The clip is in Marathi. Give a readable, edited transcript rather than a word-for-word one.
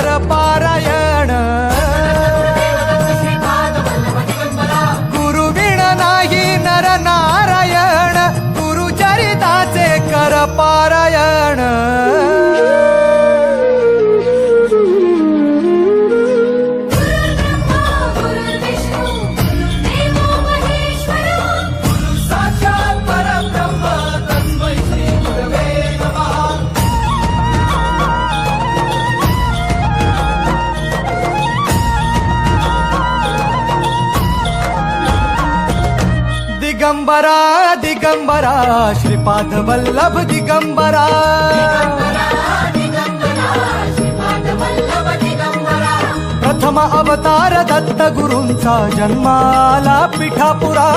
कर पारायण गुरुविण नाही नर नारायण गुरुचरिताचे कर पारायण दिगंबरा दिगंबरा श्रीपाद वल्लभ दिगंबरा प्रथम अवतार दत्त गुरूंचा जन्माला पिठापुरा